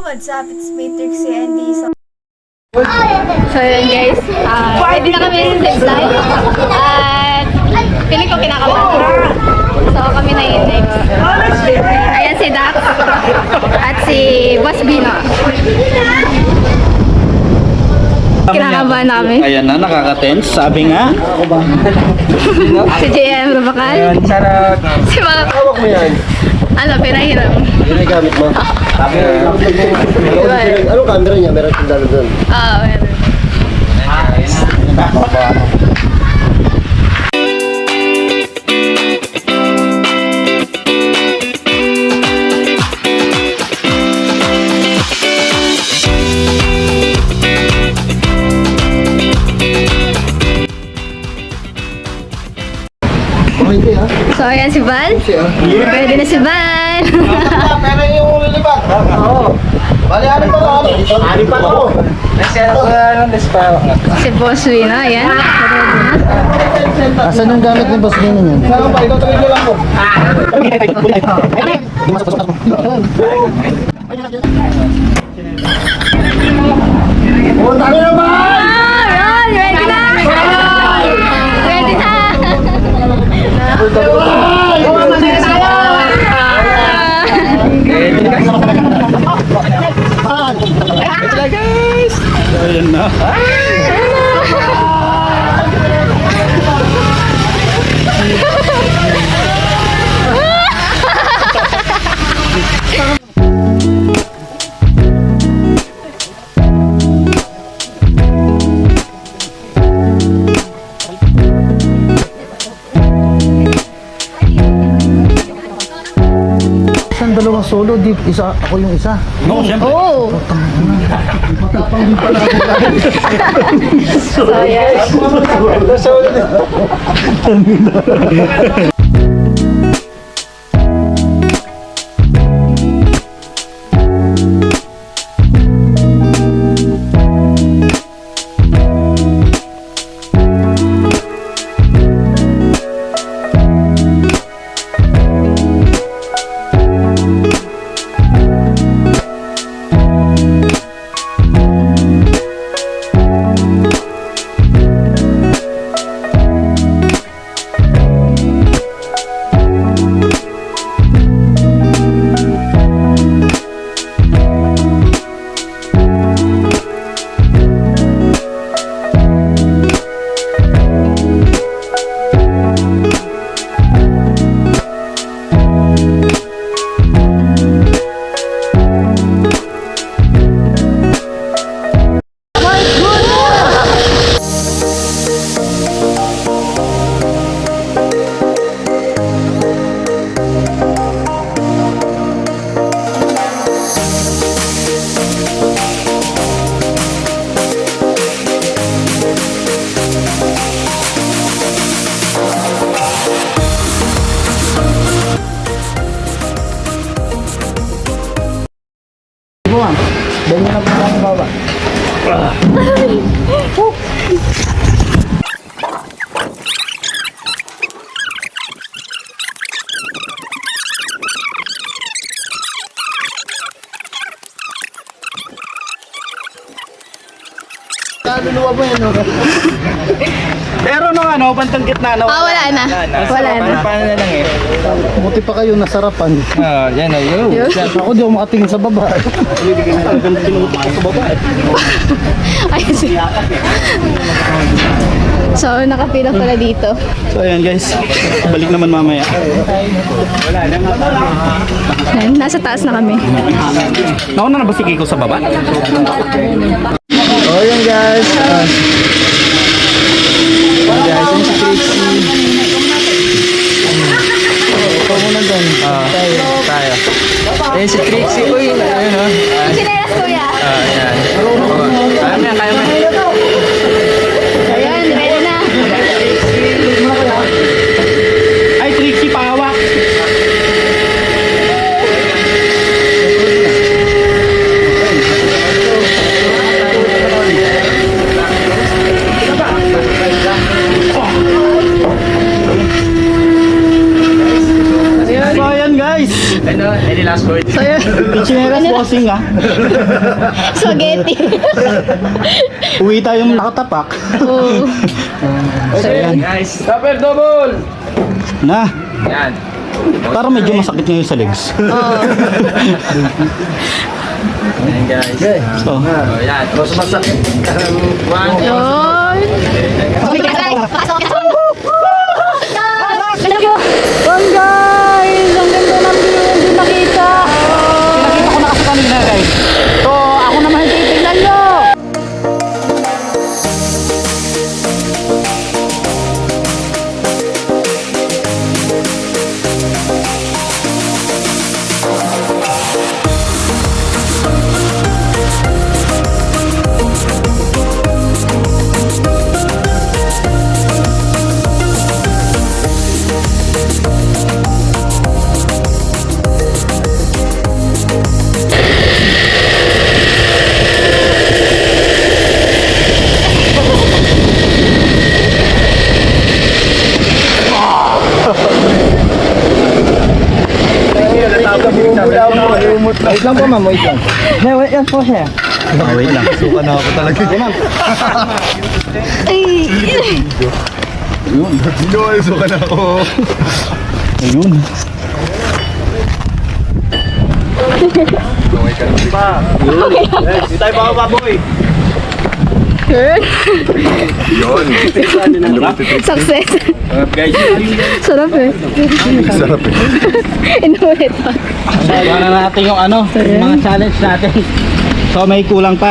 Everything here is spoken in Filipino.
what's up? It's me, Trixie, and Lisa. So yun guys, ready na kami sa zipline at feeling ko kinakabahan. So kami na yun next. Ayan si Dax at si Boss Bino. Kinakabahan na kami. Ayan na, nakaka-tense. Sabi nga. Si JM Rubacal. Ayan, sarap. Si Mga... Hawak mo yan. Ano, pinahiram. Yun ay gamit mo. Anong camera niya? Meron yung dalo doon. Oo, meron. Okay, ha? So ayan si Val. Ready na si Val. Pero yung lilipat. Oo. Bali, ano pa to? Ano pa to? Si Boss Wino, ayan. Ready na. Asan yung gamit ng boss ninyo niyan? Saan pa? Ikaw tawid lang po. Oh, dami na ba? Ron, ready na. Ready na. Ayan na. Isang dalawang solo, di isa ako yung isa. No, siyempre. Oh. So ayan. Ganyan na po ang baba. Kaluluwa mo yan, no? Pero nung bantang gitna, Wala na. Wala na. Paano na lang eh? Buti pa kayo nasarapan. yan na yun. Ako di ako makatingin sa baba. Ayun siya. So, nakapila pala dito. So ayan guys, balik naman mamaya. Ayan, nasa taas na kami. Nauna na ba si Kiko sa baba? Oh, yan guys. Yan guys, yung si Trixie. Ito muna doon. Tayo. Yan si Trixie. Uy, ayun o. Chinelas kuya. Ayan. Kaya mo yan, kaya mo yan. Ayan, ready na. Ay, Trixie, pahawak. Ano? Any last word? Pitch Chinelas bossing ah. Spaghetti. Uwi tayong nakatapak. Oo. So yan. Super double! Na. Yan. Parang medyo masakit ngayon sa legs. Oo. Yan guys. So, Yan. Mas masakit. One. Yun. Yan guys, ang ganda ng view, hindi makita. pinakita ko na kasi kanina guys. So, ako naman titignan nyo. Wait lang po ma'am, wait lang. Wait lang. Suka na ako talaga. Ay. Suka na ako. Ayun. Hindi tayo baka baboy. Yun. Success. Guys, Sarap eh. sarap eh. Inulit pa. Para natin yung ano, yung mga challenge natin. So, may kulang pa.